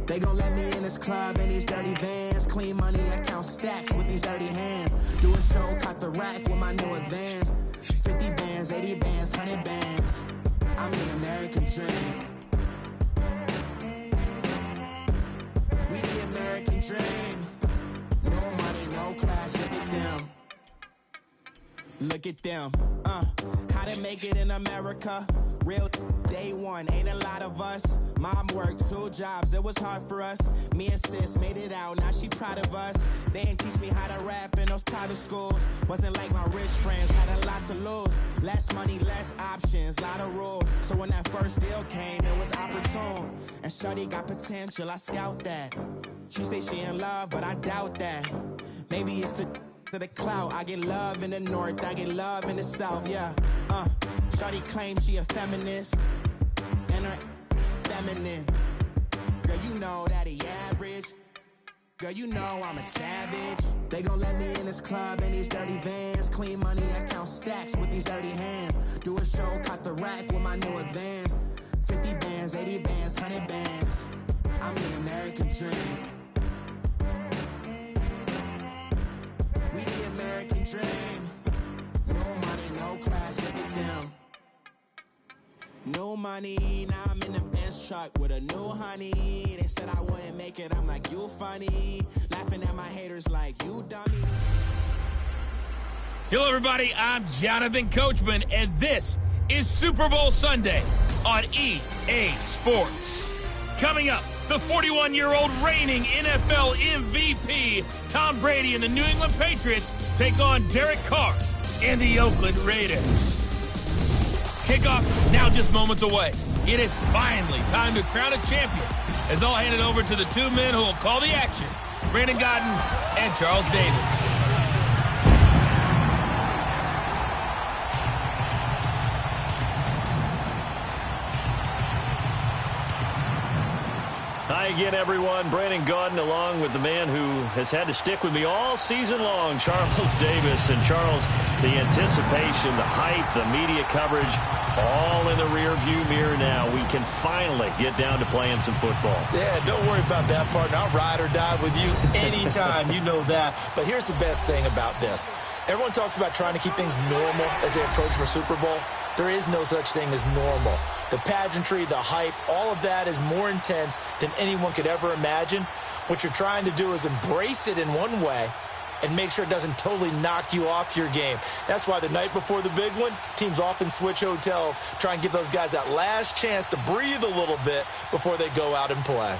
They gon' let me in this club in these dirty vans. Clean money, I count stacks with these dirty hands. Do a show, cop the rack with my new advance. 50 bands, 80 bands, 100 bands. I'm the American dream. We the American dream. No money, no class, look at them. Look at them, how they make it in America. Real day one, ain't a lot of us. Mom worked 2 jobs, it was hard for us. Me and sis made it out, now she proud of us. They ain't teach me how to rap in those private schools. Wasn't like my rich friends, had a lot to lose. Less money, less options, lot of rules. So when that first deal came, it was opportune. And shorty got potential, I scout that. She say she in love, but I doubt that. Maybe it's to the clout. I get love in the north, I get love in the south, yeah. Shawty claims she a feminist, and her feminine. Girl, you know that he average. Girl, you know I'm a savage. They gon' let me in this club in these dirty vans. Clean money, I count stacks with these dirty hands. Do a show, cop the rack with my new advance. 50 bands, 80 bands, 100 bands. I'm the American dream. We the American dream. No money, no class, look at them. No money, now I'm in the Benz truck with a new honey. They said I wouldn't make it, I'm like, you funny. Laughing at my haters like, you dummy. Hello, everybody. I'm Jonathan Coachman, and this is Super Bowl Sunday on EA Sports. Coming up, the 41-year-old reigning NFL MVP, Tom Brady and the New England Patriots take on Derek Carr and the Oakland Raiders. Kickoff now just moments away. It is finally time to crown a champion, as I'll hand it over to the 2 men who will call the action, Brandon Gaudin and Charles Davis. Hi again, everyone. Brandon Gaudin, along with the man who has had to stick with me all season long, Charles Davis. And Charles, the anticipation, the hype, the media coverage, all in the rear-view mirror now. We can finally get down to playing some football. Yeah, don't worry about that, partner. I'll ride or die with you anytime. You know that. But here's the best thing about this. Everyone talks about trying to keep things normal as they approach for Super Bowl. There is no such thing as normal. The pageantry, the hype, all of that is more intense than anyone could ever imagine. What you're trying to do is embrace it in one way and make sure it doesn't totally knock you off your game. That's why the night before the big one, teams often switch hotels, try and give those guys that last chance to breathe a little bit before they go out and play.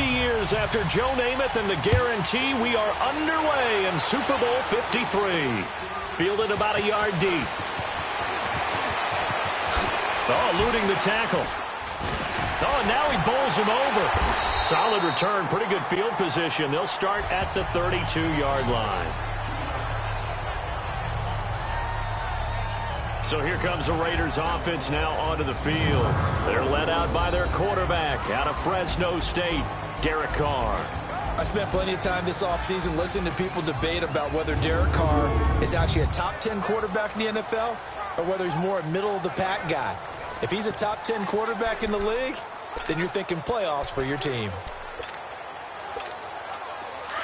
Years after Joe Namath and the guarantee, we are underway in Super Bowl 53. Fielded about a yard deep. Oh, eluding the tackle. Oh, now he bowls him over. Solid return, pretty good field position. They'll start at the 32-yard line. So here comes the Raiders offense now onto the field. They're led out by their quarterback out of Fresno State, Derek Carr. I spent plenty of time this offseason listening to people debate about whether Derek Carr is actually a top 10 quarterback in the NFL or whether he's more a middle-of-the-pack guy. If he's a top 10 quarterback in the league, then you're thinking playoffs for your team.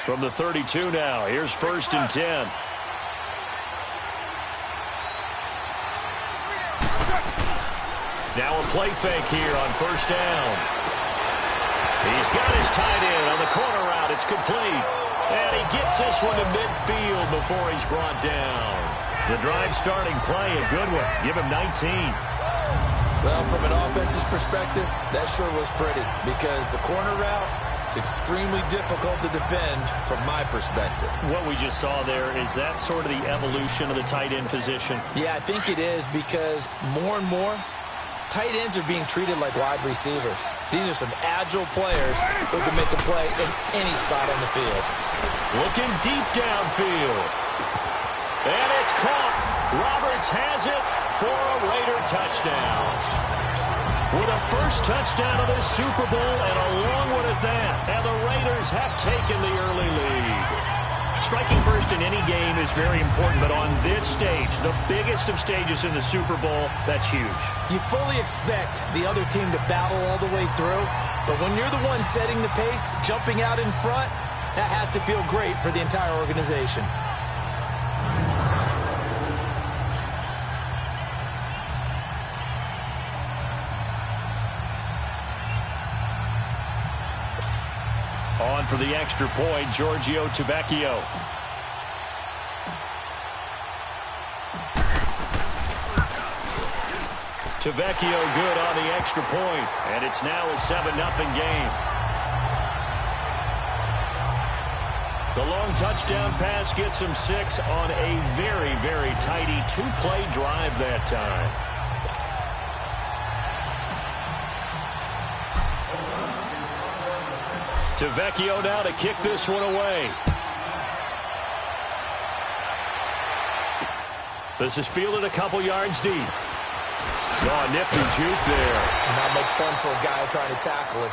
From the 32 now, here's 1st and 10. Now a play fake here on first down. He's got his tight end on the corner route. It's complete. And he gets this one to midfield before he's brought down. The drive starting play, a good one. Give him 19. Well, from an offense's perspective, that sure was pretty because the corner route, it's extremely difficult to defend from my perspective. What we just saw there, is that sort of the evolution of the tight end position? Yeah, I think it is because more and more, tight ends are being treated like wide receivers. These are some agile players who can make a play in any spot on the field. Looking deep downfield. And it's caught. Roberts has it for a Raider touchdown. With a first touchdown of this Super Bowl and a long one at that. And the Raiders have taken the early lead. Striking first in any game is very important, but on this stage, the biggest of stages in the Super Bowl, that's huge. You fully expect the other team to battle all the way through, but when you're the one setting the pace, jumping out in front, that has to feel great for the entire organization. On for the extra point, Giorgio Tavecchio. Tavecchio good on the extra point, and it's now a 7-0 game. The long touchdown pass gets him 6 on a very, very tidy two-play drive that time. Tavecchio now to kick this one away. This is fielded a couple yards deep. Oh, nifty juke there. Not much fun for a guy trying to tackle it.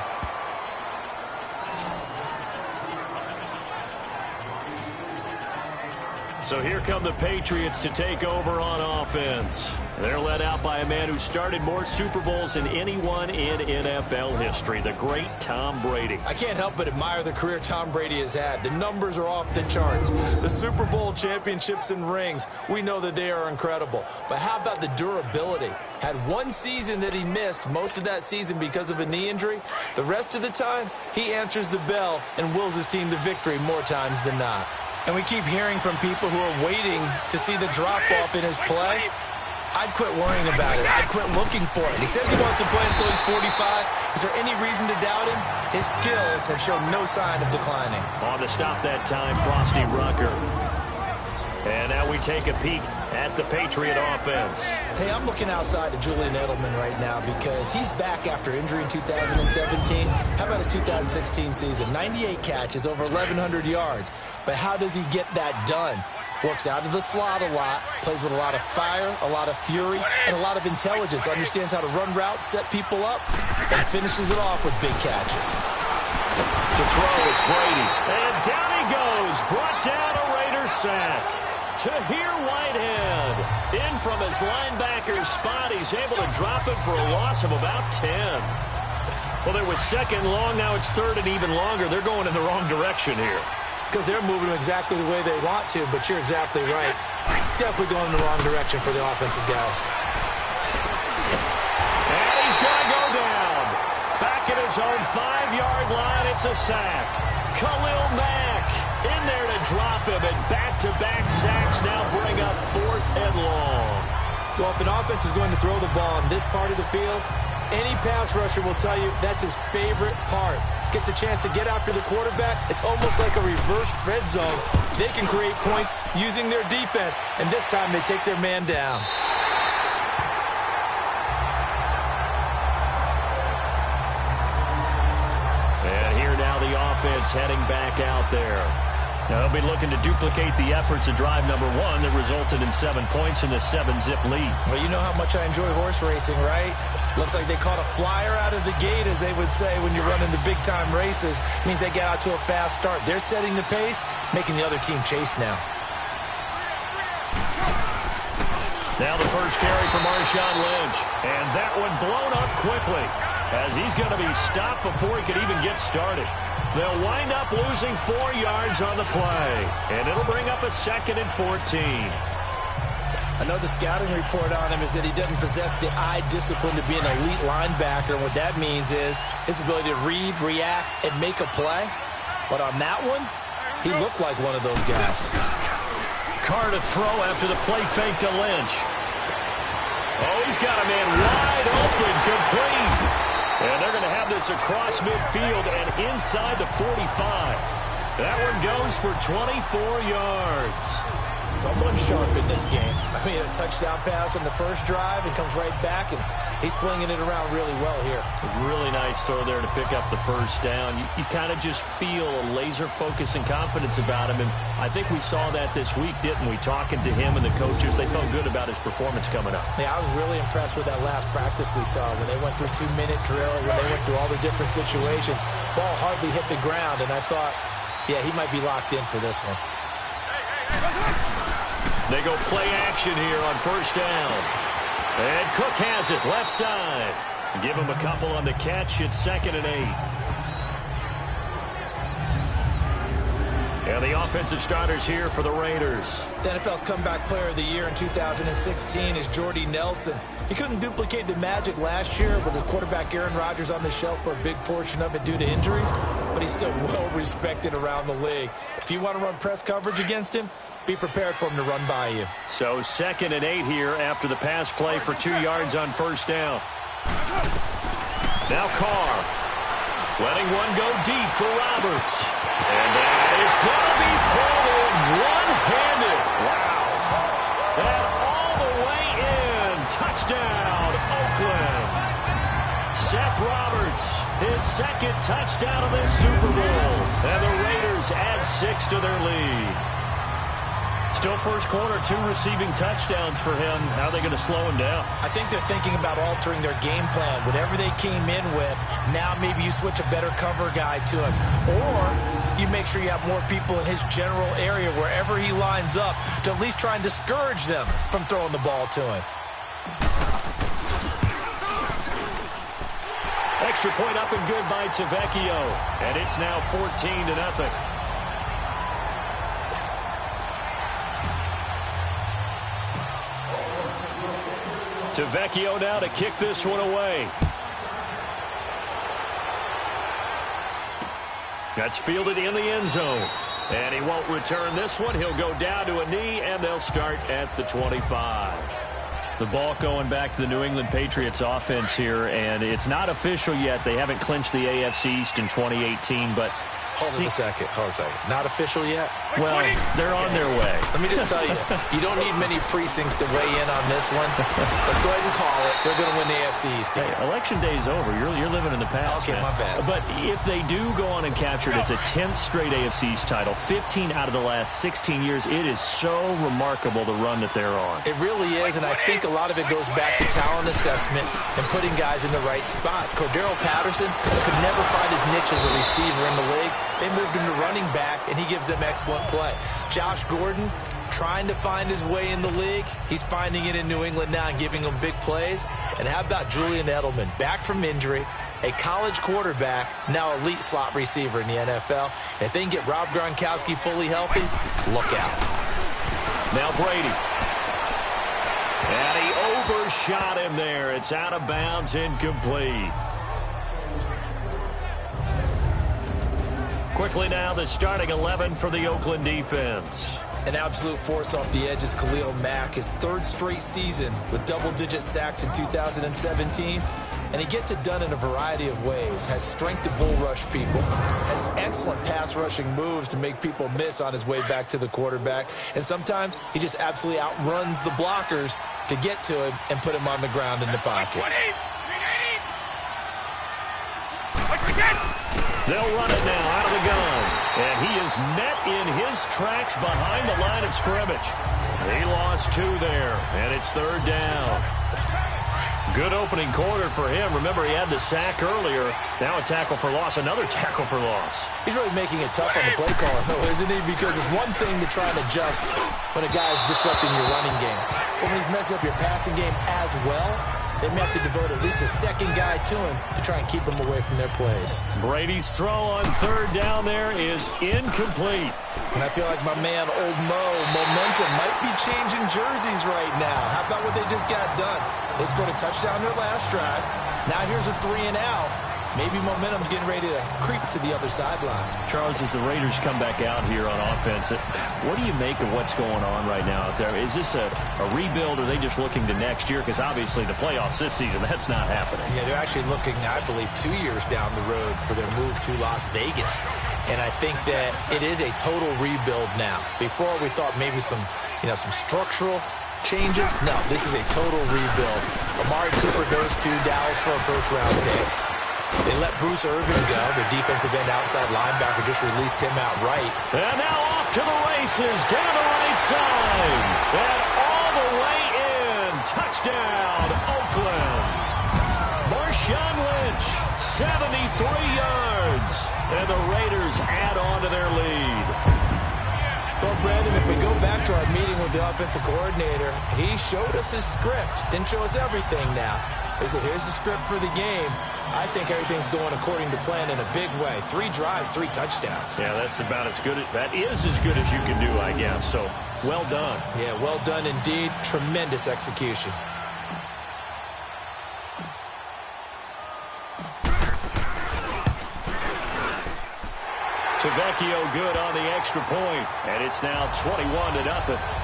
So here come the Patriots to take over on offense. They're led out by a man who started more Super Bowls than anyone in NFL history, the great Tom Brady. I can't help but admire the career Tom Brady has had. The numbers are off the charts. The Super Bowl championships and rings, we know that they are incredible. But how about the durability? Had one season that he missed, most of that season because of a knee injury. The rest of the time, he answers the bell and wills his team to victory more times than not. And we keep hearing from people who are waiting to see the drop-off in his play. I'd quit worrying about it. I'd quit looking for it. He says he wants to play until he's 45. Is there any reason to doubt him? His skills have shown no sign of declining. On to stop that time, Frosty Rucker. And now we take a peek at the Patriot offense. Hey, I'm looking outside of Julian Edelman right now because he's back after injury in 2017. How about his 2016 season? 98 catches, over 1,100 yards. But how does he get that done? Works out of the slot a lot, plays with a lot of fire, a lot of fury, and a lot of intelligence. Understands how to run routes, set people up, and finishes it off with big catches. To throw, it's Brady. And down he goes. Brought down a Raider sack. Tahir Whitehead. In from his linebacker spot. He's able to drop it for a loss of about 10. Well, there was second long. Now it's third and even longer. They're going in the wrong direction here. Because they're moving exactly the way they want to, but you're exactly right. Definitely going in the wrong direction for the offensive guys. And he's going to go down. Back at his own 5-yard line, it's a sack. Khalil Mack in there to drop him, and back-to-back sacks now bring up 4th and long. Well, if an offense is going to throw the ball on this part of the field, any pass rusher will tell you that's his favorite part. Gets a chance to get after the quarterback. It's almost like a reverse red zone. They can create points using their defense, and this time they take their man down. And here now the offense heading back out there. Now they'll be looking to duplicate the efforts of drive number 1 that resulted in 7 points in the 7-zip lead. Well, you know how much I enjoy horse racing, right? Looks like they caught a flyer out of the gate, as they would say when you're running the big-time races. Means they get out to a fast start. They're setting the pace, making the other team chase now. Now the first carry for Marshawn Lynch. And that one blown up quickly, as he's going to be stopped before he could even get started. They'll wind up losing 4 yards on the play. And it'll bring up a 2nd and 14. I know the scouting report on him is that he doesn't possess the eye discipline to be an elite linebacker. And what that means is his ability to read, react, and make a play. But on that one, he looked like one of those guys. Carr to throw after the play fake to Lynch. Oh, he's got a man wide open, complete. And they're going to have this across midfield and inside the 45. That one goes for 24 yards. Someone sharp in this game. I mean, a touchdown pass on the first drive and comes right back, and he's flinging it around really well here. A really nice throw there to pick up the first down. You kind of just feel a laser focus and confidence about him, and I think we saw that this week, didn't we? Talking to him and the coaches, they felt good about his performance coming up. Yeah, I was really impressed with that last practice we saw when they went through 2-minute drill, when they went through all the different situations. Ball hardly hit the ground, and I thought, yeah, he might be locked in for this one. They go play action here on first down. And Cook has it left side. Give him a couple on the catch. It's 2nd and 8. And the offensive starters here for the Raiders. The NFL's comeback player of the year in 2016 is Jordy Nelson. He couldn't duplicate the magic last year with his quarterback Aaron Rodgers on the shelf for a big portion of it due to injuries, but he's still well respected around the league. If you want to run press coverage against him, be prepared for him to run by you. So 2nd and 8 here after the pass play for 2 yards on first down. Now Carr letting one go deep for Roberts. And that is going to be pulled in one-handed. Wow. And all the way in. Touchdown, Oakland. Seth Roberts, his 2nd touchdown of this Super Bowl. And the Raiders add 6 to their lead. Still first quarter, 2 receiving touchdowns for him. How are they going to slow him down? I think they're thinking about altering their game plan. Whatever they came in with, now maybe you switch a better cover guy to him. Or you make sure you have more people in his general area wherever he lines up to at least try and discourage them from throwing the ball to him. Extra point up and good by Tavecchio. And it's now 14-0. Tavecchio now to kick this one away. That's fielded in the end zone. And he won't return this one. He'll go down to a knee, and they'll start at the 25. The ball going back to the New England Patriots offense here, and it's not official yet. They haven't clinched the AFC East in 2018, but... Hold on a second. Not official yet? Well, they're on their way. Let me just tell you, you don't need many precincts to weigh in on this one. Let's go ahead and call it. They're going to win the AFC East. Hey, election day is over. You're living in the past. Okay, man. my bad. But if they do go on and capture it, it's a 10th straight AFC East title. 15 out of the last 16 years. It is so remarkable the run that they're on. It really is, and I think a lot of it goes back to talent assessment and putting guys in the right spots. Cordero Patterson could never find his niche as a receiver in the league. They moved him to running back, and he gives them excellent play. Josh Gordon trying to find his way in the league. He's finding it in New England now and giving them big plays. And how about Julian Edelman, back from injury, a college quarterback, now elite slot receiver in the NFL. And if they can get Rob Gronkowski fully healthy, look out. Now Brady. And he overshot him there. It's out of bounds, incomplete. Quickly now, the starting 11 for the Oakland defense. An absolute force off the edge is Khalil Mack, his 3rd straight season with double-digit sacks in 2017. And he gets it done in a variety of ways. Has strength to bull rush people. Has excellent pass rushing moves to make people miss on his way back to the quarterback. And sometimes he just absolutely outruns the blockers to get to him and put him on the ground in the pocket. They'll run it now out of the gun. And he is met in his tracks behind the line of scrimmage. He lost 2 there, and it's 3rd down. Good opening quarter for him. Remember, he had the sack earlier. Now a tackle for loss, another tackle for loss. He's really making it tough on the play caller, though, isn't he? Because it's one thing to try and adjust when a guy is disrupting your running game. But when he's messing up your passing game as well, they may have to devote at least a second guy to him to try and keep him away from their plays. Brady's throw on third down there is incomplete. And I feel like my man, Old Mo, momentum might be changing jerseys right now. How about what they just got done? They scored a touchdown their last drive. Now here's a 3-and-out. Maybe momentum's getting ready to creep to the other sideline. Charles, as the Raiders come back out here on offense, what do you make of what's going on right now out there? Is this a rebuild, or are they just looking to next year? Because obviously the playoffs this season, that's not happening. Yeah, they're actually looking, I believe, 2 years down the road for their move to Las Vegas. And I think that it is a total rebuild now. Before we thought maybe some structural changes. No, this is a total rebuild. Amari Cooper goes to Dallas for a first-round pick. They let Bruce Irvin go. The defensive end outside linebacker just released him outright. And now off to the races down the right side. And all the way in. Touchdown, Oakland. Marshawn Lynch, 73 yards. And the Raiders add on to their lead. Well, Brandon, if we go back to our meeting with the offensive coordinator, he showed us his script. Didn't show us everything now. He said, here's the script for the game. I think everything's going according to plan in a big way. 3 drives, 3 touchdowns. Yeah, that's about as good. That is as good as you can do, I guess. So, well done. Yeah, well done indeed. Tremendous execution. Tavecchio good on the extra point, and it's now 21-0.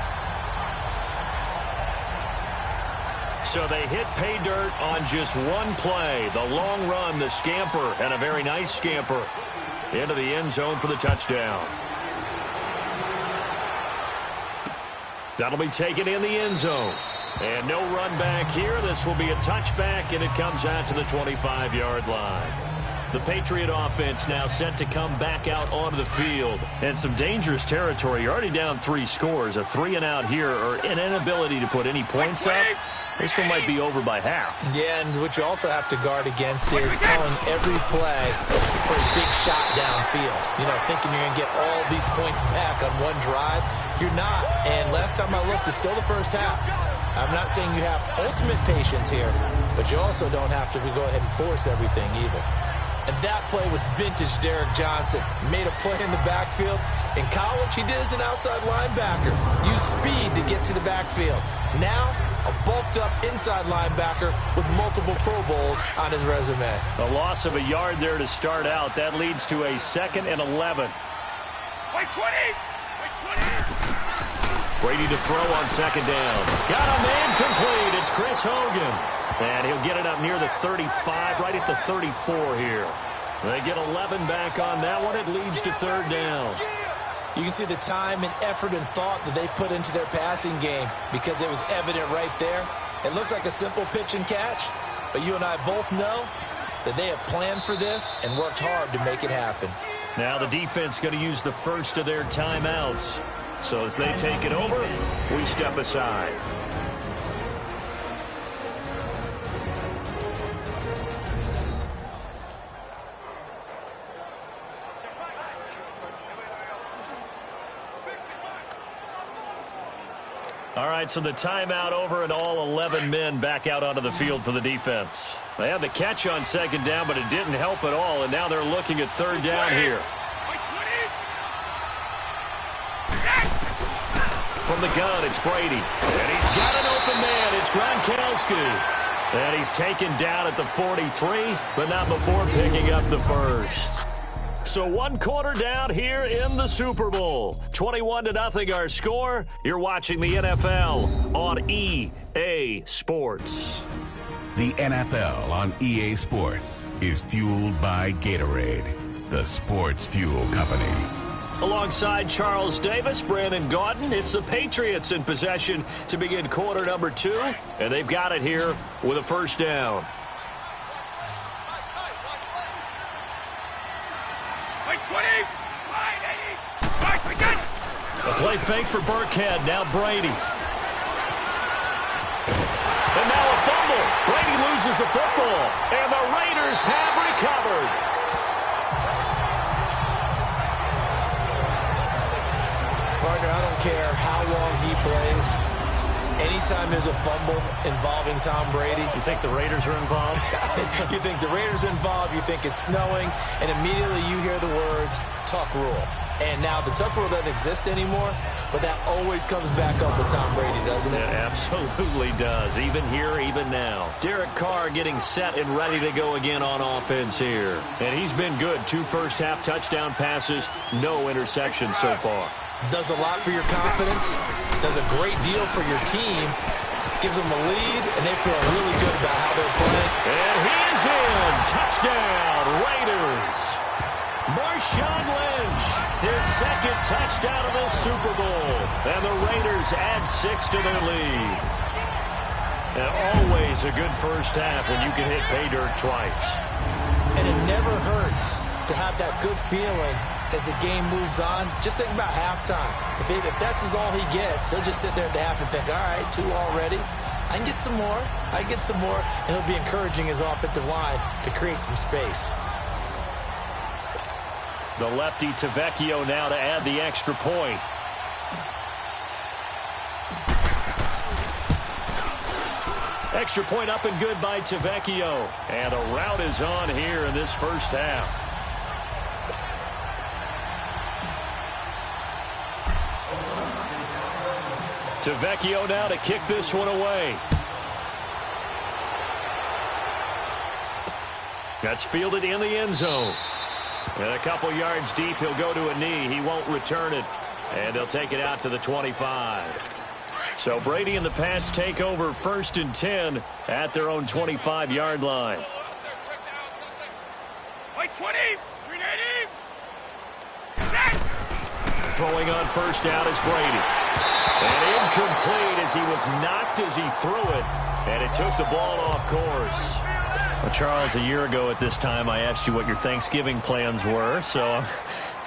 So they hit pay dirt on just one play. The long run, the scamper, and a very nice scamper into the end zone for the touchdown. That'll be taken in the end zone. And no run back here. This will be a touchback, and it comes out to the 25-yard line. The Patriot offense now set to come back out onto the field. And some dangerous territory. You're already down 3 scores. A 3-and-out here, or an inability to put any points up. This one might be over by half. Yeah, and what you also have to guard against is calling every play for a big shot downfield. Thinking you're going to get all these points back on one drive. You're not. And last time I looked, it's still the first half. I'm not saying you have ultimate patience here, but you also don't have to go ahead and force everything either. And that play was vintage Derek Johnson. Made a play in the backfield. In college, he did as an outside linebacker. Used speed to get to the backfield. Now, a bulked-up inside linebacker with multiple Pro Bowls on his resume. A loss of a yard there to start out. That leads to a 2nd and 11. Wait, 20! Brady to throw on 2nd down. Got him incomplete. It's Chris Hogan. And he'll get it up near the 35, right at the 34 here. They get 11 back on that one. It leads to 3rd down. You can see the time and effort and thought that they put into their passing game because it was evident right there. It looks like a simple pitch and catch, but you and I both know that they have planned for this and worked hard to make it happen. Now the defense going to use the first of their timeouts. So as they take it over, we step aside. All right, so the timeout over and all 11 men back out onto the field for the defense. They had the catch on 2nd down, but it didn't help at all, and now they're looking at 3rd down here. From the gun, it's Brady. And he's got an open man. It's Gronkowski. And he's taken down at the 43, but not before picking up the first. So 1 quarter down here in the Super Bowl. 21-0 our score. You're watching the NFL on EA Sports. The NFL on EA Sports is fueled by Gatorade, the sports fuel company. Alongside Charles Davis, Brandon Gaudin, it's the Patriots in possession to begin quarter number 2, and they've got it here with a 1st down. A play fake for Burkhead. Now Brady. And now a fumble. Brady loses the football. And the Raiders have recovered. Partner, I don't care how long he plays. Anytime there's a fumble involving Tom Brady. You think the Raiders are involved? You think the Raiders are involved, you think it's snowing, and immediately you hear the words, Tuck Rule. And now the Tuck Rule doesn't exist anymore, but that always comes back up with Tom Brady, doesn't it? It absolutely does, even here, even now. Derek Carr getting set and ready to go again on offense here. And he's been good. 2 first-half touchdown passes, no interceptions so far. Does a lot for your confidence, does a great deal for your team, gives them a lead, and they feel really good about how they're playing. And he's in. Touchdown, Raiders. Marshawn Lynch, his second touchdown of the Super Bowl. And the Raiders add 6 to their lead. And always a good first half when you can hit pay dirt twice. And it never hurts to have that good feeling as the game moves on. Just think about halftime. If that's all he gets, he'll just sit there at the half and think, all right, 2 already. I can get some more. I can get some more. And he'll be encouraging his offensive line to create some space. The lefty Tavecchio now to add the extra point. Extra point up and good by Tavecchio. And a rout is on here in this first half. Tavecchio now to kick this one away. That's fielded in the end zone. And a couple yards deep, he'll go to a knee. He won't return it. And they'll take it out to the 25. So Brady and the Pats take over 1st and 10 at their own 25-yard line. Throwing on first down is Brady. And incomplete as he was knocked as he threw it. And it took the ball off course. Well, Charles, a year ago at this time, I asked you what your Thanksgiving plans were. So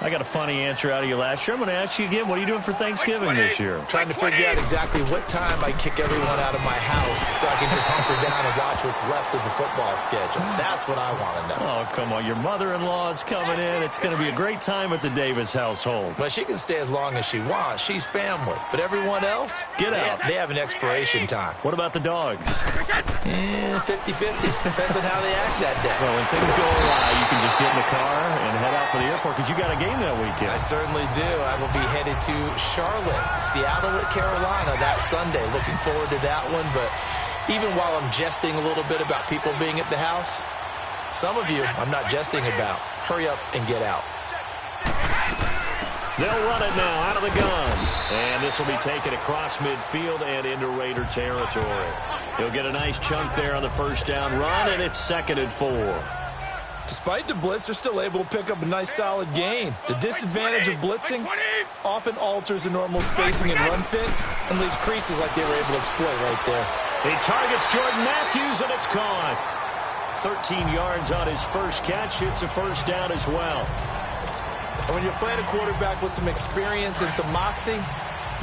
I got a funny answer out of you last year. I'm going to ask you again, what are you doing for Thanksgiving this year? Trying to figure out exactly what time I kick everyone out of my house so I can just hunker down and watch what's left of the football schedule. That's what I want to know. Oh, come on. Your mother-in-law is coming in. It's going to be a great time at the Davis household. Well, she can stay as long as she wants. She's family. But everyone else, get out. They have an expiration time. What about the dogs? 50-50. Depends on how they act that day. Well, when things go awry, you can just get in the car and head out for the airport because you got a game that weekend. I certainly do. I will be headed to Charlotte, Seattle at Carolina that Sunday. Looking forward to that one. But even while I'm jesting a little bit about people being at the house, some of you I'm not jesting about. Hurry up and get out. They'll run it now out of the gun. And this will be taken across midfield and into Raider territory. He'll get a nice chunk there on the first down run, and it's 2nd and 4. Despite the blitz, they're still able to pick up a nice solid gain. The disadvantage of blitzing often alters the normal spacing and run fits and leaves creases like they were able to exploit right there. He targets Jordan Matthews, and it's caught. 13 yards on his first catch. It's a first down as well. And when you're playing a quarterback with some experience and some moxie,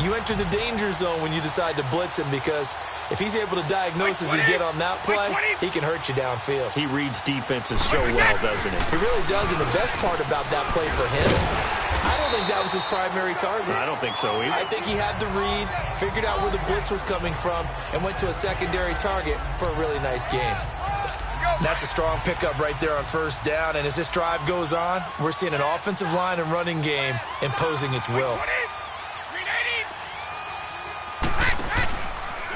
you enter the danger zone when you decide to blitz him, because if he's able to diagnose as he did on that play, he can hurt you downfield. He reads defenses so well, doesn't he? He really does, and the best part about that play for him, I don't think that was his primary target. I don't think so either. I think he had the read, figured out where the blitz was coming from, and went to a secondary target for a really nice game. That's a strong pickup right there on first down, and as this drive goes on, we're seeing an offensive line and running game imposing its will.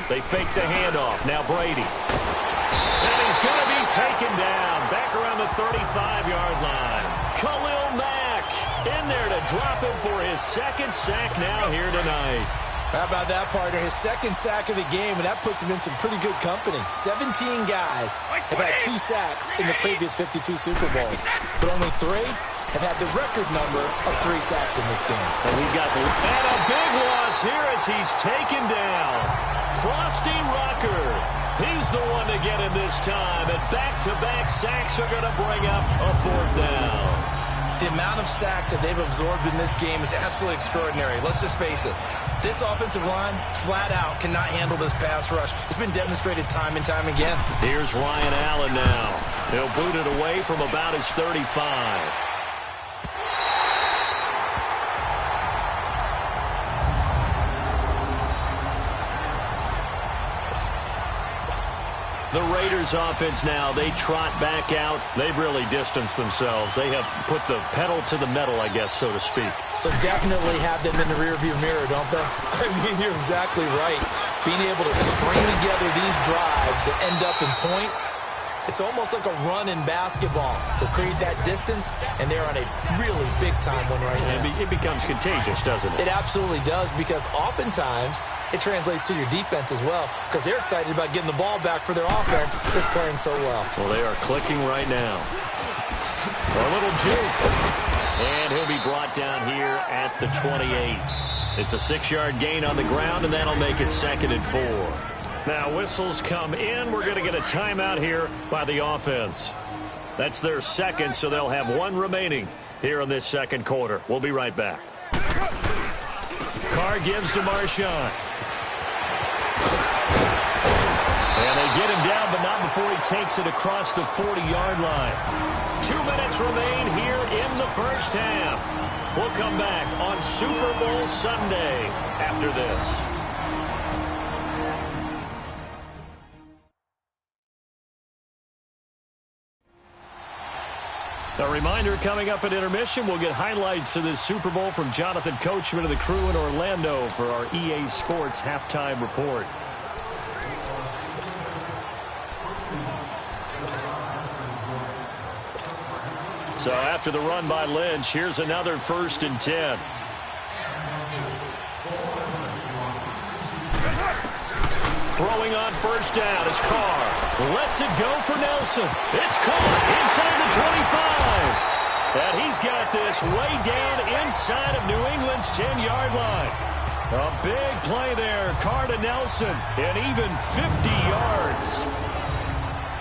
They fake the handoff. Now Brady. And he's going to be taken down back around the 35-yard line. Khalil Mack in there to drop him for his 2nd sack now here tonight. How about that, partner? His 2nd sack of the game, and that puts him in some pretty good company. 17 guys have had 2 sacks in the previous 52 Super Bowls, but only 3 have had the record number of 3 sacks in this game. And we've got and a big loss here as he's taken down. Frosty Rucker. He's the one to get him this time, and back-to-back sacks are going to bring up a 4th down. The amount of sacks that they've absorbed in this game is absolutely extraordinary. Let's just face it. This offensive line, flat out, cannot handle this pass rush. It's been demonstrated time and time again. Here's Ryan Allen now. He'll boot it away from about his 35. Bears offense now. They trot back out. They've really distanced themselves. They have put the pedal to the metal, I guess, so to speak. So definitely have them in the rearview mirror, don't they? I mean, you're exactly right. Being able to string together these drives that end up in points, it's almost like a run in basketball to create that distance, and they're on a really big-time one right now. It becomes contagious, doesn't it? It absolutely does, because oftentimes it translates to your defense as well, because they're excited about getting the ball back for their offense that's playing so well. Well, they are clicking right now. A little juke. And he'll be brought down here at the 28. It's a 6-yard gain on the ground, and that'll make it 2nd and 4. Now, whistles come in. We're going to get a timeout here by the offense. That's their second, so they'll have one remaining here in this second quarter. We'll be right back. Carr gives to Marshawn. And they get him down, but not before he takes it across the 40-yard line. 2 minutes remain here in the first half. We'll come back on Super Bowl Sunday after this. A reminder, coming up at intermission, we'll get highlights of this Super Bowl from Jonathan Coachman and the crew in Orlando for our EA Sports halftime report. So after the run by Lynch, here's another 1st and 10. Throwing on first down is Carr. Lets it go for Nelson. It's caught inside the 25. And he's got this way down inside of New England's 10-yard line. A big play there. Carr to Nelson. And even 50 yards.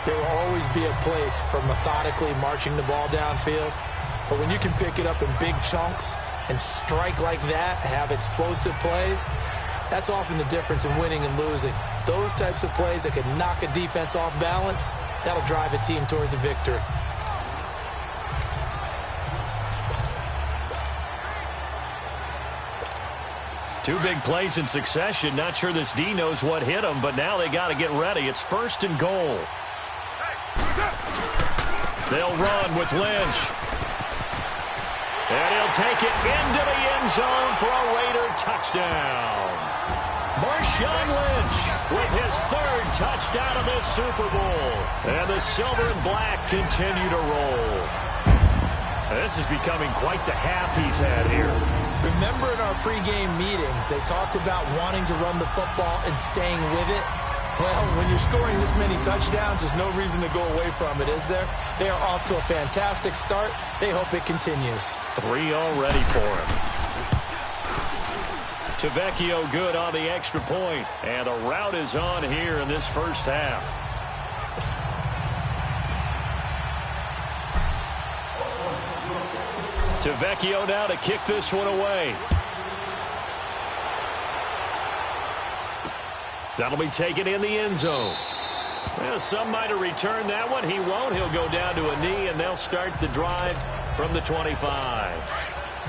There will always be a place for methodically marching the ball downfield. But when you can pick it up in big chunks and strike like that, have explosive plays, that's often the difference in winning and losing. Those types of plays that can knock a defense off balance, that'll drive a team towards a victory. Two big plays in succession. Not sure this D knows what hit him, but now they got to get ready. It's 1st and goal. They'll run with Lynch. And he'll take it into the end zone for a Raider touchdown. Marshawn Lynch with his 3rd touchdown of this Super Bowl. And the silver and black continue to roll. This is becoming quite the half he's had here. Remember in our pregame meetings, they talked about wanting to run the football and staying with it? Well, when you're scoring this many touchdowns, there's no reason to go away from it, is there? They are off to a fantastic start. They hope it continues. 3 already for him. Tavecchio good on the extra point. And the route is on here in this first half. Tavecchio now to kick this one away. That'll be taken in the end zone. Well, some might have returned that one. He won't. He'll go down to a knee, and they'll start the drive from the 25.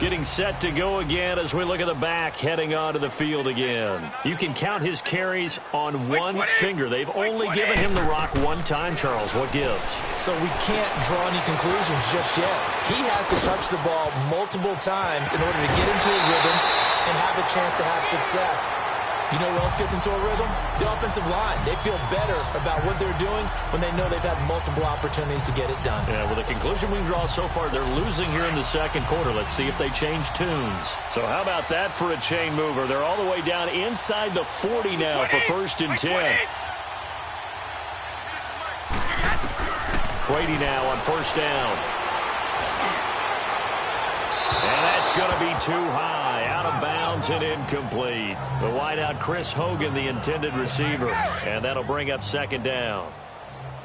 Getting set to go again as we look at the back, heading onto the field again. You can count his carries on one finger. They've only given him the rock one time, Charles. What gives? So we can't draw any conclusions just yet. He has to touch the ball multiple times in order to get into a rhythm and have a chance to have success. You know who else gets into a rhythm? The offensive line. They feel better about what they're doing when they know they've had multiple opportunities to get it done. Yeah, well, the conclusion we can draw so far, they're losing here in the second quarter. Let's see if they change tunes. So how about that for a chain mover? They're all the way down inside the 40 now for 1st and 10. Brady now on 1st down. And that's going to be too high, out of bounds and incomplete. The wideout Chris Hogan, the intended receiver, and that'll bring up 2nd down.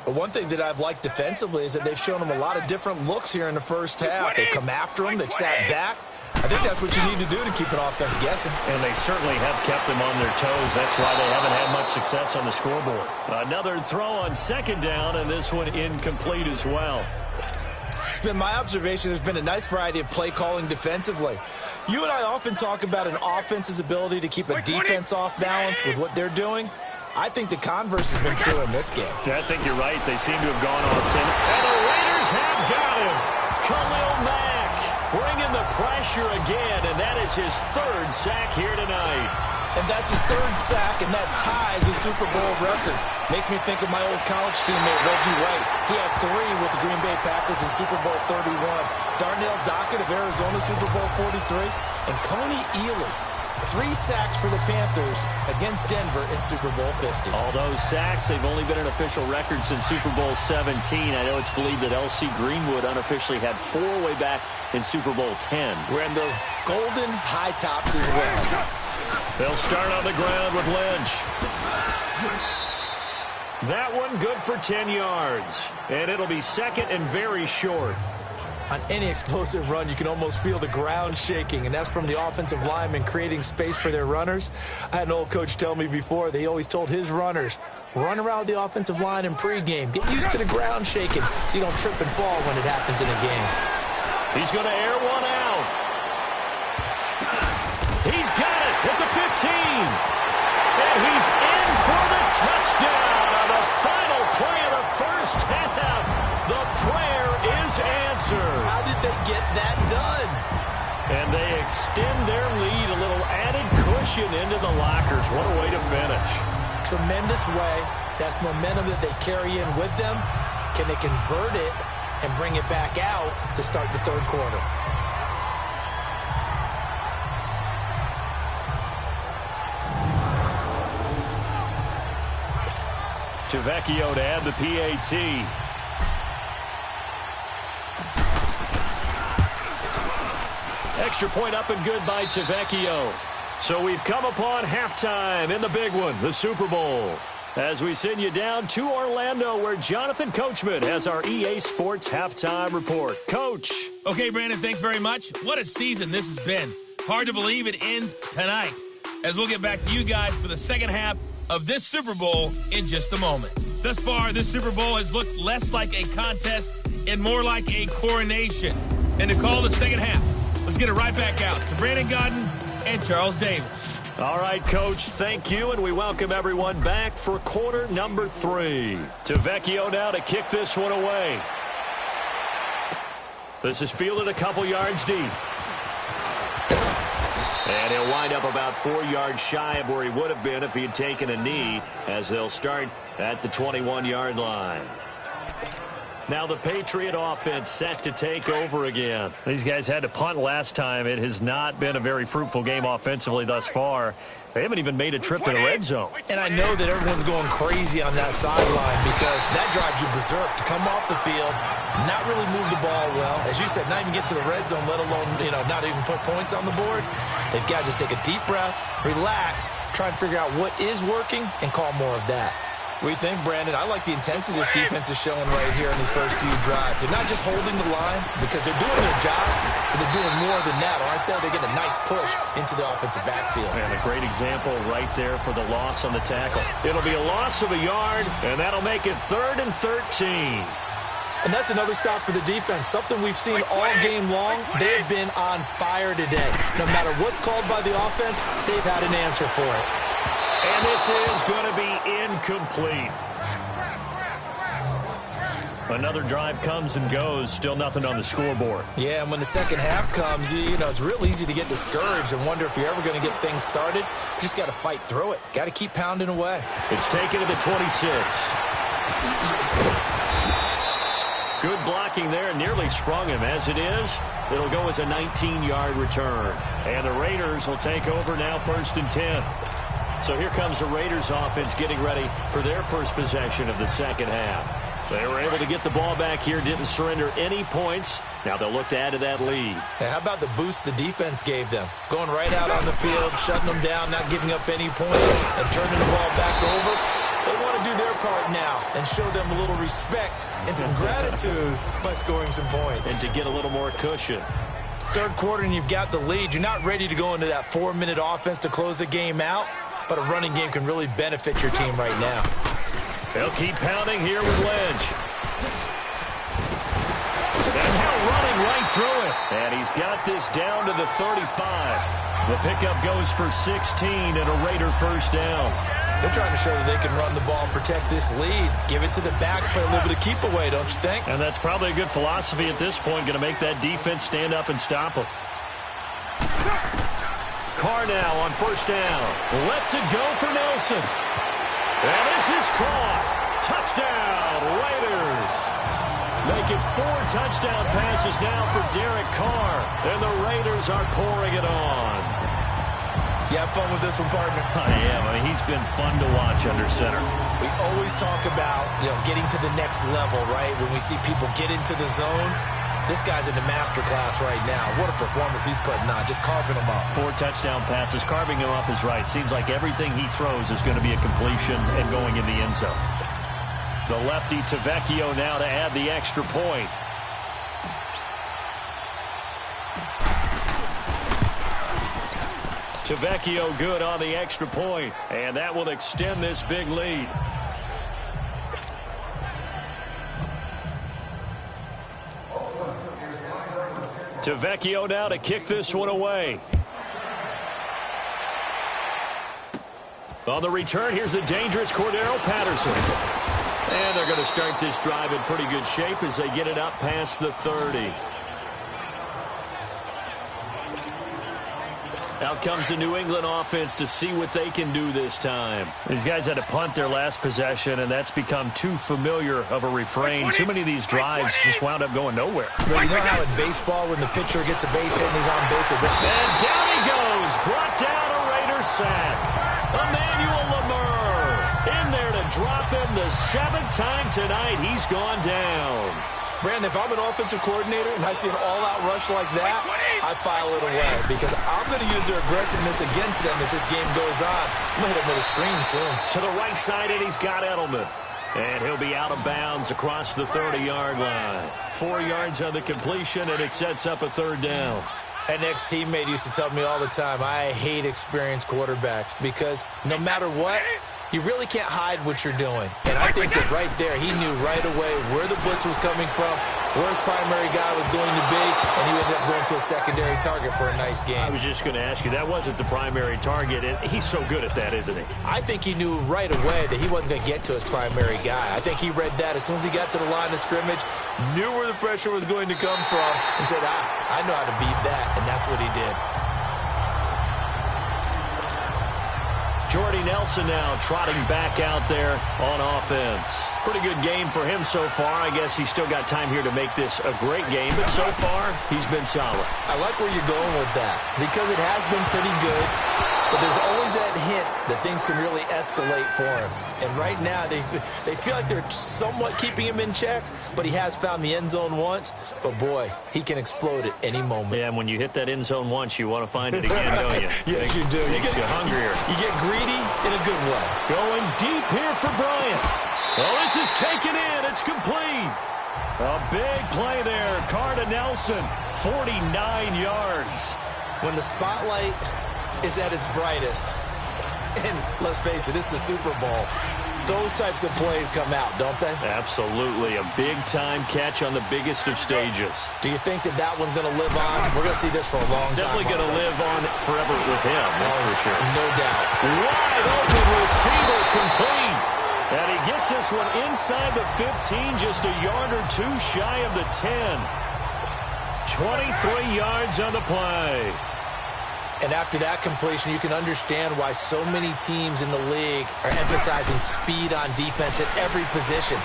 But one thing that I've liked defensively is that they've shown them a lot of different looks here in the first half. They come after them, they've sat back. I think that's what you need to do to keep an offense guessing. And they certainly have kept them on their toes. That's why they haven't had much success on the scoreboard. Another throw on 2nd down, and this one incomplete as well. It's been my observation there's been a nice variety of play calling defensively. You and I often talk about an offense's ability to keep a defense off balance with what they're doing. I think the converse has been true in this game. I think you're right. They seem to have gone on 10. And the Raiders have got him. Khalil Mack bringing the pressure again, and that is his third sack here tonight. And that's his third sack, and that ties a Super Bowl record. Makes me think of my old college teammate, Reggie White. He had 3 with the Green Bay Packers in Super Bowl 31. Darnell Dockett of Arizona, Super Bowl 43. And Coney Ealy, 3 sacks for the Panthers against Denver in Super Bowl 50. All those sacks, they've only been an official record since Super Bowl 17. I know it's believed that L.C. Greenwood unofficially had 4 way back in Super Bowl 10. Wearing those golden high tops as well. They'll start on the ground with Lynch. That one good for 10 yards. And it'll be second and very short. On any explosive run, you can almost feel the ground shaking, and that's from the offensive linemen creating space for their runners. I had an old coach tell me before, they always told his runners, run around the offensive line in pregame. Get used to the ground shaking so you don't trip and fall when it happens in a game. He's going to air one out. He's got it at the 15. And he's in for the touchdown on the final play of the first half. The prayer is answered. How did they get that done? And they extend their lead, a little added cushion into the lockers. What a way to finish. Tremendous way. That's momentum that they carry in with them. Can they convert it and bring it back out to start the third quarter? Tavecchio to add the PAT. Extra point up and good by Tavecchio. So we've come upon halftime in the big one, the Super Bowl. As we send you down to Orlando, where Jonathan Coachman has our EA Sports halftime report. Coach. Okay, Brandon, thanks very much. What a season this has been. Hard to believe it ends tonight, as we'll get back to you guys for the second half of this Super Bowl in just a moment. Thus far, this Super Bowl has looked less like a contest and more like a coronation. And to call the second half, let's get it right back out to Brandon Gaudin and Charles Davis. All right, Coach, thank you, and we welcome everyone back for quarter number 3. Tavecchio now to kick this one away. This is fielded a couple yards deep. And he'll wind up about 4 yards shy of where he would have been if he had taken a knee, as they'll start at the 21-yard line. Now the Patriot offense set to take over again. These guys had to punt last time. It has not been a very fruitful game offensively thus far. They haven't even made a trip to the red zone. And I know that everyone's going crazy on that sideline because that drives you berserk to come off the field, not really move the ball well. As you said, not even get to the red zone, let alone, not even put points on the board. They've got to just take a deep breath, relax, try and figure out what is working, and call more of that. What do you think, Brandon? I like the intensity this defense is showing right here in these first few drives. They're not just holding the line because they're doing their job, but they're doing more than that, aren't they? They're getting a nice push into the offensive backfield. And a great example right there for the loss on the tackle. It'll be a loss of a yard, and that'll make it 3rd and 13. And that's another stop for the defense, something we've seen all game long. They've been on fire today. No matter what's called by the offense, they've had an answer for it. And this is going to be incomplete. Another drive comes and goes. Still nothing on the scoreboard. Yeah, and when the second half comes, it's real easy to get discouraged and wonder if you're ever going to get things started. You just got to fight through it. Got to keep pounding away. It's taken to the 26. Good blocking there. Nearly sprung him. As it is, it'll go as a 19-yard return. And the Raiders will take over now, 1st and 10. So here comes the Raiders offense getting ready for their first possession of the second half. They were able to get the ball back here, didn't surrender any points. Now they'll look to add to that lead. Hey, how about the boost the defense gave them? Going right out on the field, shutting them down, not giving up any points, and turning the ball back over. They want to do their part now and show them a little respect and some gratitude by scoring some points. And to get a little more cushion. Third quarter and you've got the lead. You're not ready to go into that 4-minute offense to close the game out, but a running game can really benefit your team right now. They'll keep pounding here with Lynch. And now running right through it. And he's got this down to the 35. The pickup goes for 16 and a Raider first down. They're trying to show that they can run the ball and protect this lead. Give it to the backs, play a little bit of keep away, don't you think? And that's probably a good philosophy at this point, going to make that defense stand up and stop them. Carr now on first down. Lets it go for Nelson. And this is caught. Touchdown, Raiders. Making 4 touchdown passes now for Derek Carr. And the Raiders are pouring it on. You have fun with this one, partner? I am. I mean, he's been fun to watch under center. We always talk about, getting to the next level, right? When we see people get into the zone, this guy's in the master class right now. What a performance he's putting on, just carving them up. 4 touchdown passes. Carving him up is right. Seems like everything he throws is going to be a completion and going in the end zone. The lefty Tavecchio now to add the extra point. Tavecchio good on the extra point, and that will extend this big lead. Tavecchio now to kick this one away. On the return, here's the dangerous Cordero Patterson. And they're going to start this drive in pretty good shape as they get it up past the 30. Out comes the New England offense to see what they can do this time. These guys had to punt their last possession, and that's become too familiar of a refrain. Too many of these drives just wound up going nowhere. Well, you know how in baseball, when the pitcher gets a base hit and he's on base, and down he goes. Brought down a Raider sack. Emmanuel Lamur in there to drop him the 7th time tonight. He's gone down. Brandon, if I'm an offensive coordinator and I see an all-out rush like that, I file it away because I'm going to use their aggressiveness against them as this game goes on. I'm going to hit him with a screen soon. To the right side, and he's got Edelman. And he'll be out of bounds across the 30-yard line. 4 yards on the completion, and it sets up a 3rd down. An ex-teammate used to tell me all the time, I hate experienced quarterbacks because no matter what, you really can't hide what you're doing. And I think that right there, he knew right away where the blitz was coming from, where his primary guy was going to be, and he ended up going to a secondary target for a nice game. I was just going to ask you, that wasn't the primary target. He's so good at that, isn't he? I think he knew right away that he wasn't going to get to his primary guy. I think he read that as soon as he got to the line of scrimmage, knew where the pressure was going to come from, and said, I know how to beat that, and that's what he did. Jordy Nelson now trotting back out there on offense. Pretty good game for him so far. I guess he's still got time here to make this a great game, but so far, he's been solid. I like where you're going with that because it has been pretty good, but there's always that hint that things can really escalate for him. And right now, they feel like they're somewhat keeping him in check, but he has found the end zone once. But, boy, he can explode at any moment. Yeah, and when you hit that end zone once, you want to find it again, don't you? Yes, you do. Makes you hungrier. You get greedy in a good way. Going deep here for Bryant. Well, this is taken in. It's complete. A big play there. Carr to Nelson. 49 yards. When the spotlight is at its brightest, and let's face it, it's the Super Bowl, those types of plays come out, don't they? Absolutely. A big-time catch on the biggest of stages. Do you think that one's going to live on? We're going to see this for a long time. Definitely going to live on forever with him, that's for sure. No doubt. Wide open receiver complete. And he gets this one inside the 15, just a yard or two shy of the 10. 23 yards on the play. And after that completion, you can understand why so many teams in the league are emphasizing speed on defense at every position.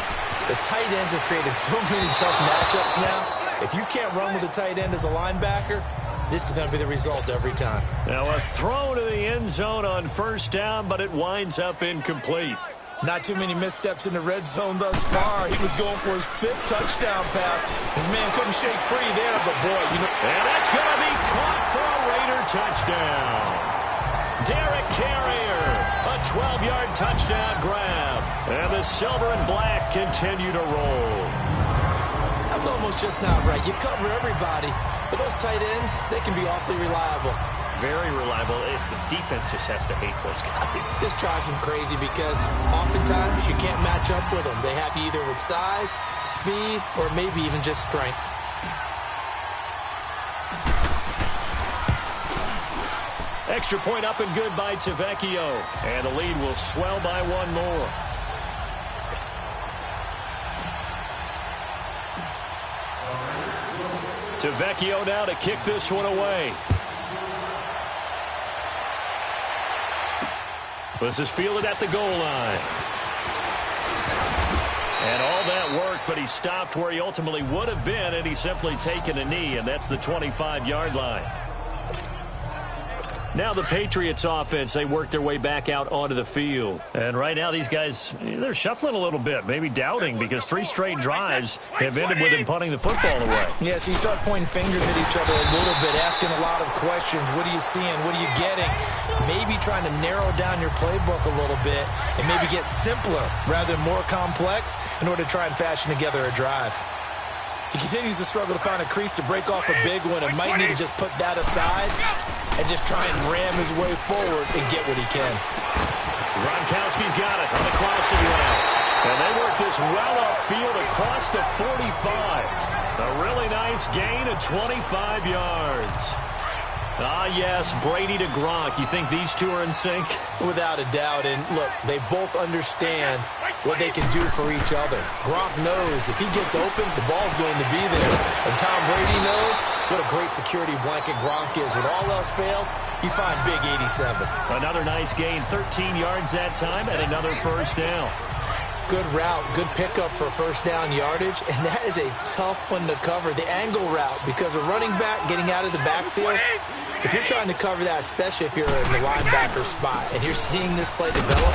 The tight ends have created so many tough matchups now. If you can't run with a tight end as a linebacker, this is going to be the result every time. Now a throw to the end zone on first down, but it winds up incomplete. Not too many missteps in the red zone thus far. He was going for his 5th touchdown pass. His man couldn't shake free there, but boy, you know. And that's going to be caught for a Raider touchdown. Derek Carrier, a 12-yard touchdown grab. And the silver and black continue to roll. That's almost just not right. You cover everybody, but those tight ends, they can be awfully reliable. Very reliable. The defense just has to hate those guys. Just drives them crazy because oftentimes you can't match up with them. They have you either with size, speed, or maybe even just strength. Extra point up and good by Tavecchio. And the lead will swell by one more. Tavecchio now to kick this one away. This is fielded at the goal line. And all that work, but he stopped where he ultimately would have been, and he's simply taken a knee, and that's the 25-yard line. Now the Patriots offense, they work their way back out onto the field. And right now these guys, they're shuffling a little bit, maybe doubting, because 3 straight drives have ended with them punting the football away. Yeah, so you start pointing fingers at each other a little bit, asking a lot of questions. What are you seeing? What are you getting? Maybe trying to narrow down your playbook a little bit and maybe get simpler rather than more complex in order to try and fashion together a drive. He continues to struggle to find a crease to break off a big one and might need to just put that aside and just try and ram his way forward and get what he can. Gronkowski's got it on the crossing route. And they work this well upfield across the 45. A really nice gain of 25 yards. Ah, yes, Brady to Gronk. You think these two are in sync? Without a doubt. And look, they both understand what they can do for each other. Gronk knows if he gets open, the ball's going to be there. And Tom Brady knows what a great security blanket Gronk is. When all else fails, you find big 87. Another nice gain, 13 yards that time, and another first down. Good route, good pickup for first down yardage, and that is a tough one to cover. The angle route, because a running back getting out of the backfield, if you're trying to cover that, especially if you're in the linebacker spot and you're seeing this play develop,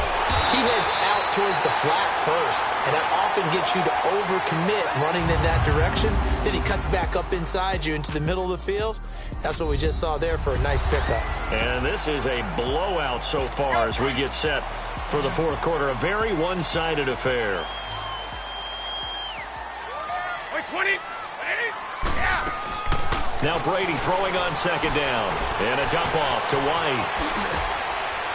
he heads out towards the flat first, and that often gets you to overcommit running in that direction. Then he cuts back up inside you into the middle of the field. That's what we just saw there for a nice pickup. And this is a blowout so far as we get set for the fourth quarter. A very one-sided affair. 20. Now Brady throwing on second down. And a dump off to White.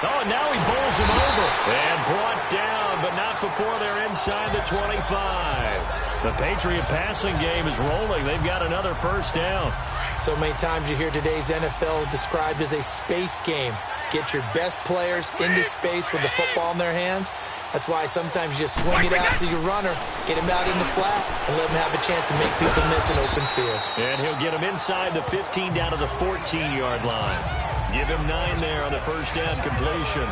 Oh, and now he bowls him over. And brought down, but not before they're inside the 25. The Patriot passing game is rolling. They've got another first down. So many times you hear today's NFL described as a space game. Get your best players into space with the football in their hands. That's why sometimes you just swing it out to your runner, get him out in the flat, and let him have a chance to make people miss an open field. And he'll get him inside the 15 down to the 14-yard line. Give him 9 there on the first down completion.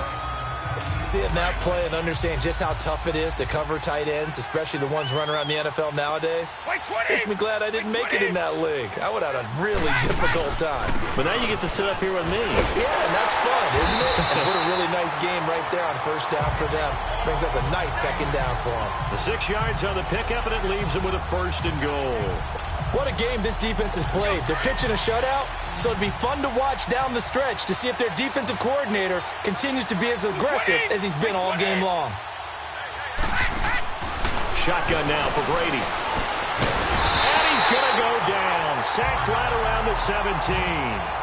Seeing that play and understand just how tough it is to cover tight ends, especially the ones running around the NFL nowadays, makes me glad I didn't make it in that league. I would have had a really difficult time. But now you get to sit up here with me. Yeah, and that's fun, isn't it? And what a really nice game right there on first down for them. Brings up a nice second down for them. The 6 yards on the pickup, and it leaves them with a first and goal. What a game this defense has played. They're pitching a shutout, so it'd be fun to watch down the stretch to see if their defensive coordinator continues to be as aggressive as he's been all game long. Shotgun now for Brady. And he's going to go down. Sacked right around the 17.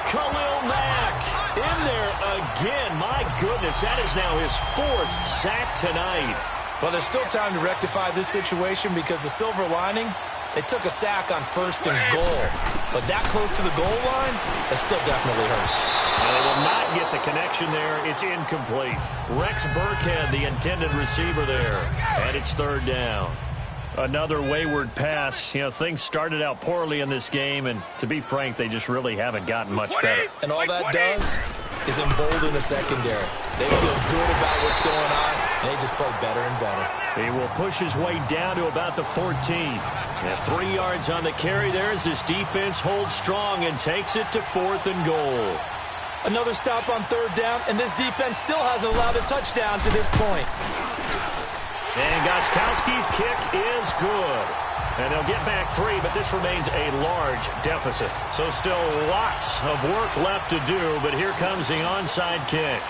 Khalil Mack in there again. My goodness, that is now his 4th sack tonight. Well, there's still time to rectify this situation because the silver lining, they took a sack on first and goal. But that close to the goal line, that still definitely hurts. And they will not get the connection there. It's incomplete. Rex Burkhead, the intended receiver there. And it's third down. Another wayward pass. You know, things started out poorly in this game, and to be frank, they just really haven't gotten much better. And all that does is embolden the secondary. They feel good about what's going on, and they just play better and better. He will push his way down to about the 14. And 3 yards on the carry there as this defense holds strong and takes it to 4th and goal. Another stop on third down, and this defense still hasn't allowed a touchdown to this point. And Gostkowski's kick is good. And they'll get back 3, but this remains a large deficit. So still lots of work left to do, but here comes the onside kick.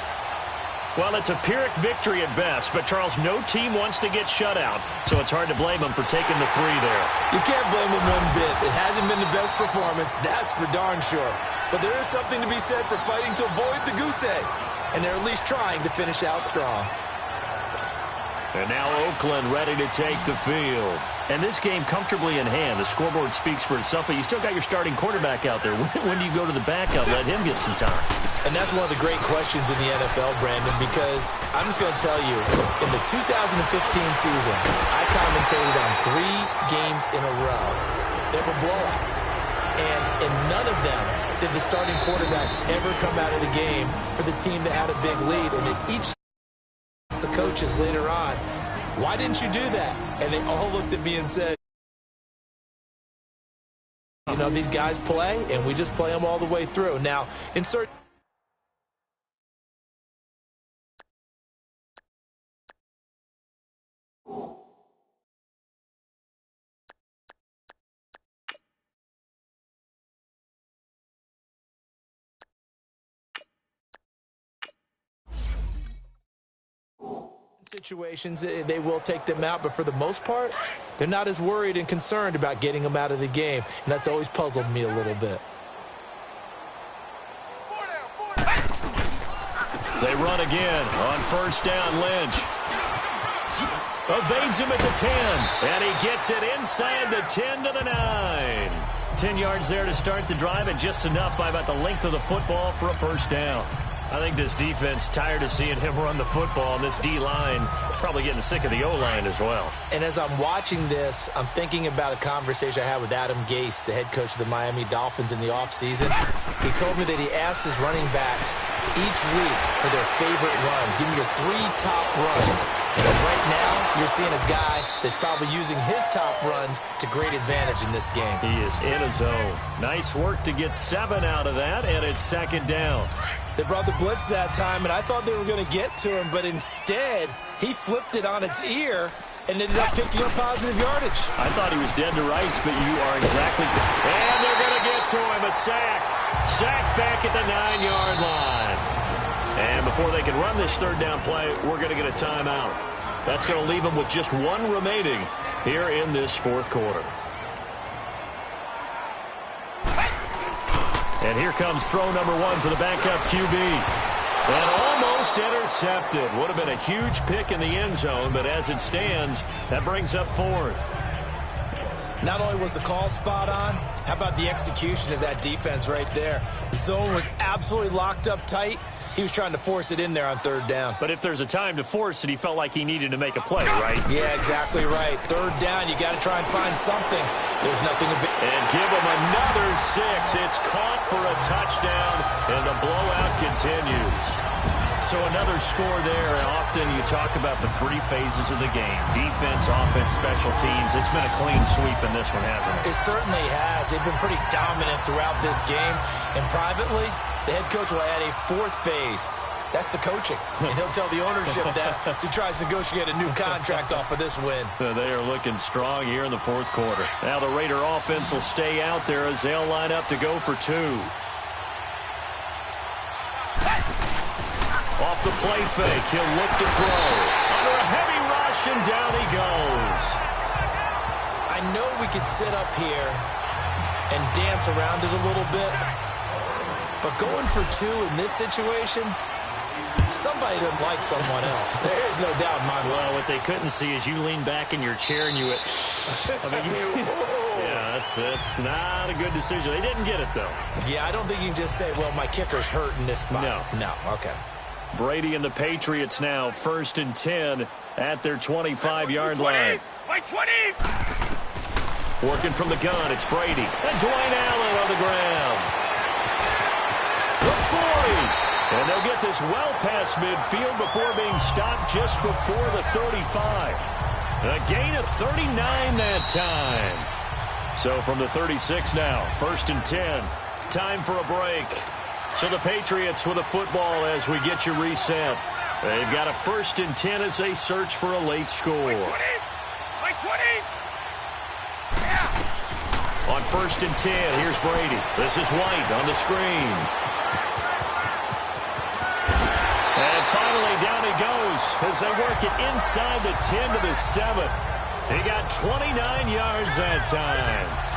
Well, it's a Pyrrhic victory at best, but, Charles, no team wants to get shut out, so it's hard to blame them for taking the 3 there. You can't blame them one bit. It hasn't been the best performance, that's for darn sure. But there is something to be said for fighting to avoid the goose egg, and they're at least trying to finish out strong. And now Oakland ready to take the field. And this game comfortably in hand. The scoreboard speaks for itself, but you still got your starting quarterback out there. When do you go to the backup, let him get some time? And that's one of the great questions in the NFL, Brandon, because I'm just going to tell you, in the 2015 season, I commentated on 3 games in a row. They were blowouts. And in none of them did the starting quarterback ever come out of the game for the team that had a big lead. And in each the coaches later on, why didn't you do that? And they all looked at me and said, you know, these guys play, and we just play them all the way through. Now, in certain situations, they will take them out, but for the most part, they're not as worried and concerned about getting them out of the game, and that's always puzzled me a little bit. They run again on first down. Lynch evades him at the 10, and he gets it inside the 10 to the 9. 10 yards there to start the drive, and just enough by about the length of the football for a first down. I think this defense tired of seeing him run the football, and this D-line probably getting sick of the O-line as well. And as I'm watching this, I'm thinking about a conversation I had with Adam Gase, the head coach of the Miami Dolphins in the offseason. He told me that he asked his running backs each week for their favorite runs. Give me your 3 top runs. But right now, you're seeing a guy that's probably using his top runs to great advantage in this game. He is in a zone. Nice work to get 7 out of that, and it's second down. They brought the blitz that time, and I thought they were going to get to him, but instead, he flipped it on its ear and ended up picking up positive yardage. I thought he was dead to rights, but you are exactly correct. And they're going to get to him. A sack. Sack back at the 9-yard line. And before they can run this third down play, we're going to get a timeout. That's going to leave them with just 1 remaining here in this fourth quarter. And here comes throw number 1 for the backup QB. And almost intercepted. Would have been a huge pick in the end zone, but as it stands, that brings up 4th. Not only was the call spot on, how about the execution of that defense right there? The zone was absolutely locked up tight. He was trying to force it in there on third down. But if there's a time to force it, he felt like he needed to make a play, right? Yeah, exactly right. Third down, you got to try and find something. There's nothing. And give him another 6. It's caught for a touchdown, and the blowout continues. So another score there. Often you talk about the 3 phases of the game. Defense, offense, special teams. It's been a clean sweep in this one, hasn't it? It certainly has. They've been pretty dominant throughout this game. And privately, the head coach will add a 4th phase. That's the coaching. And he'll tell the ownership that as he tries to negotiate a new contract off of this win. They are looking strong here in the fourth quarter. Now the Raider offense will stay out there as they'll line up to go for 2. Off the play fake, he'll look to throw. Under a heavy rush, and down he goes. I know we could sit up here and dance around it a little bit, but going for 2 in this situation, somebody doesn't like someone else. There's no doubt in my mind. Well, what they couldn't see is you lean back in your chair and you went, yeah, that's not a good decision. They didn't get it, though. Yeah, I don't think you can just say, well, my kicker's hurt in this spot. No, okay. Brady and the Patriots now 1st and 10 at their 25-yard line. By 20! Working from the gun, it's Brady. And Dwayne Allen on the ground. The 40. And they'll get this well past midfield before being stopped just before the 35. A gain of 39 that time. So from the 36 now, 1st and 10. Time for a break. So the Patriots with a football as we get you reset. They've got a 1st and 10 as they search for a late score. By 20! Yeah. On 1st and 10, here's Brady. This is White on the screen. And finally, down he goes as they work it inside the 10 to the 7. He got 29 yards that time.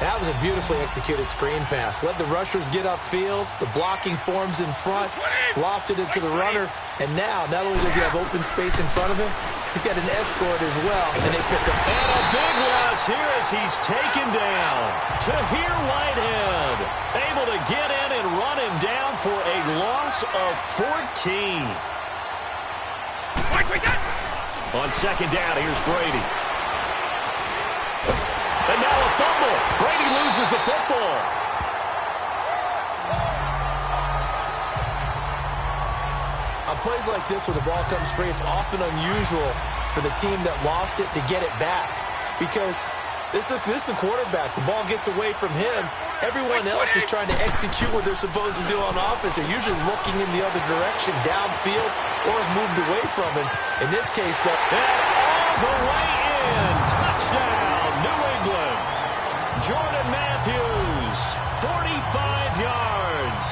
That was a beautifully executed screen pass. Let the rushers get upfield. The blocking forms in front. Lofted it to the runner. And now, not only does he have open space in front of him, He's got an escort as well, and they pick up. And a big loss here as he's taken down. Tahir Whitehead able to get in and run him down for a loss of 14. On second down, here's Brady. And now a fumble. Brady loses the football. On plays like this where the ball comes free, it's often unusual for the team that lost it to get it back. Because this is a quarterback. The ball gets away from him. Everyone else is trying to execute what they're supposed to do on offense. They're usually looking in the other direction, downfield, or have moved away from him. In this case, though, all the way in. Touchdown, New England. Jordan Matthews, 45 yards.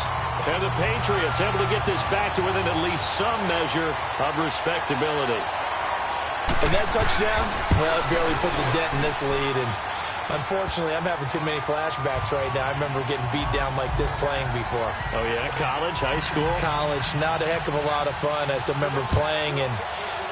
And the Patriots able to get this back to within at least some measure of respectability. And that touchdown, well, it barely puts a dent in this lead. And unfortunately, I'm having too many flashbacks right now. I remember getting beat down like this playing before. Oh, yeah? College, high school? College. Not a heck of a lot of fun. I still remember playing and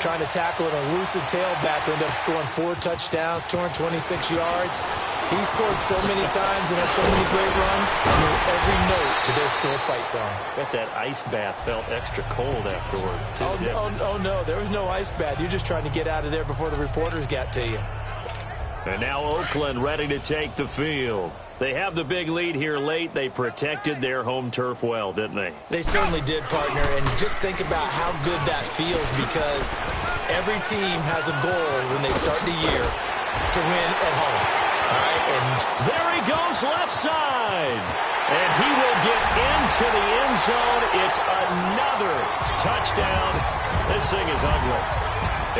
trying to tackle an elusive tailback who ended up scoring 4 touchdowns, 226 yards. He scored so many times and had so many great runs. He knew every note to their school's fight song. Bet that ice bath felt extra cold afterwards, too. Oh, no. There was no ice bath. You're just trying to get out of there before the reporters got to you. And now Oakland ready to take the field. They have the big lead here late. They protected their home turf well, didn't they? They certainly did, partner. And just think about how good that feels, because every team has a goal when they start the year to win at home. All right, and there he goes left side. And he will get into the end zone. It's another touchdown. This thing is ugly.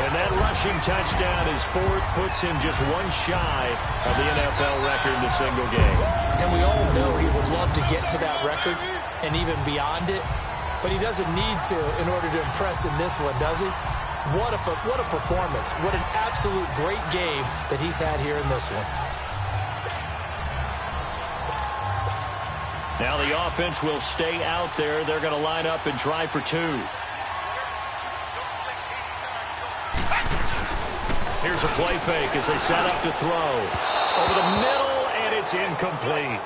And that rushing touchdown is 4th, puts him just one shy of the NFL record in a single game. And we all know he would love to get to that record and even beyond it, but he doesn't need to in order to impress in this one, does he? What a performance. What an absolute great game that he's had here in this one. Now the offense will stay out there. They're going to line up and try for 2. Here's a play fake as they set up to throw. Over the middle, and it's incomplete.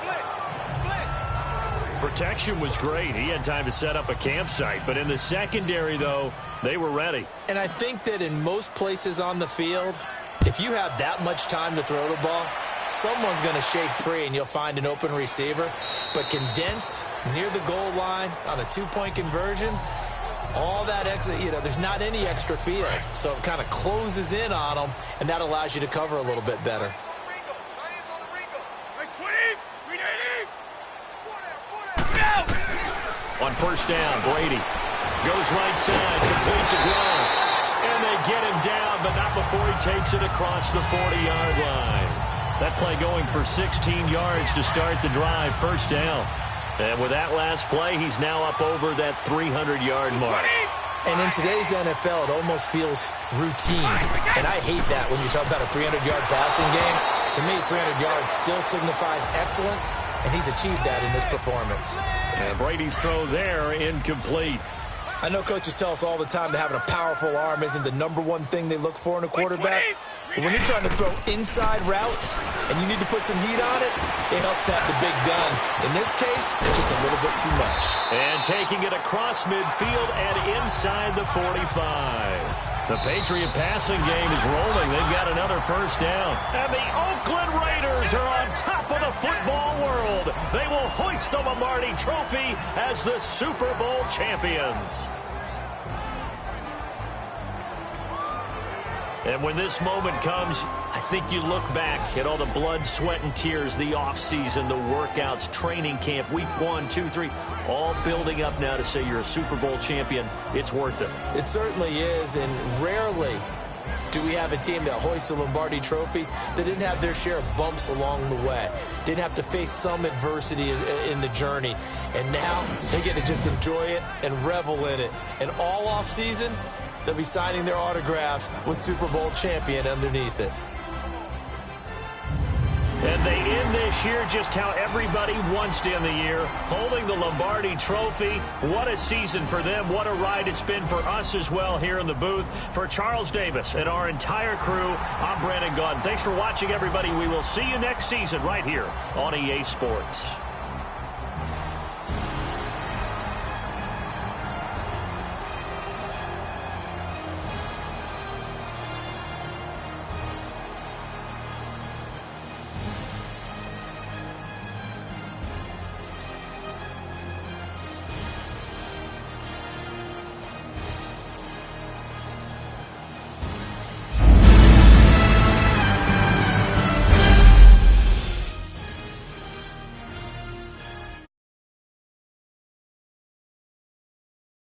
Protection was great. He had time to set up a campsite. But in the secondary, though, they were ready. And I think that in most places on the field, if you have that much time to throw the ball, someone's going to shake free and you'll find an open receiver. But condensed near the goal line on a 2-point conversion, all that extra, there's not any extra field. So it kind of closes in on them, and that allows you to cover a little bit better. On first down, Brady goes right side, complete to Gronk. And they get him down, but not before he takes it across the 40-yard line. That play going for 16 yards to start the drive, first down. And with that last play, he's now up over that 300-yard mark. And in today's NFL, it almost feels routine. And I hate that when you talk about a 300-yard passing game. To me, 300 yards still signifies excellence, and he's achieved that in this performance. And Brady's throw there, incomplete. I know coaches tell us all the time that having a powerful arm isn't the #1 thing they look for in a quarterback. But when you're trying to throw inside routes and you need to put some heat on it, it helps have the big gun. In this case, it's just a little bit too much. And taking it across midfield and inside the 45. The Patriot passing game is rolling. They've got another first down. And the Oakland Raiders are on top of the football world. They will hoist the Lombardi Trophy as the Super Bowl champions. And when this moment comes, I think you look back at all the blood, sweat, and tears, the offseason, the workouts, training camp, week 1, 2, 3, all building up now to say you're a Super Bowl champion. It's worth it. It certainly is, and rarely do we have a team that hoists the Lombardi Trophy that didn't have their share of bumps along the way, didn't have to face some adversity in the journey, and now they get to just enjoy it and revel in it. And all offseason, they'll be signing their autographs with Super Bowl champion underneath it. And they end this year just how everybody wants to end the year, holding the Lombardi Trophy. What a season for them. What a ride it's been for us as well here in the booth. For Charles Davis and our entire crew, I'm Brandon Gaudin. Thanks for watching, everybody. We will see you next season right here on EA Sports.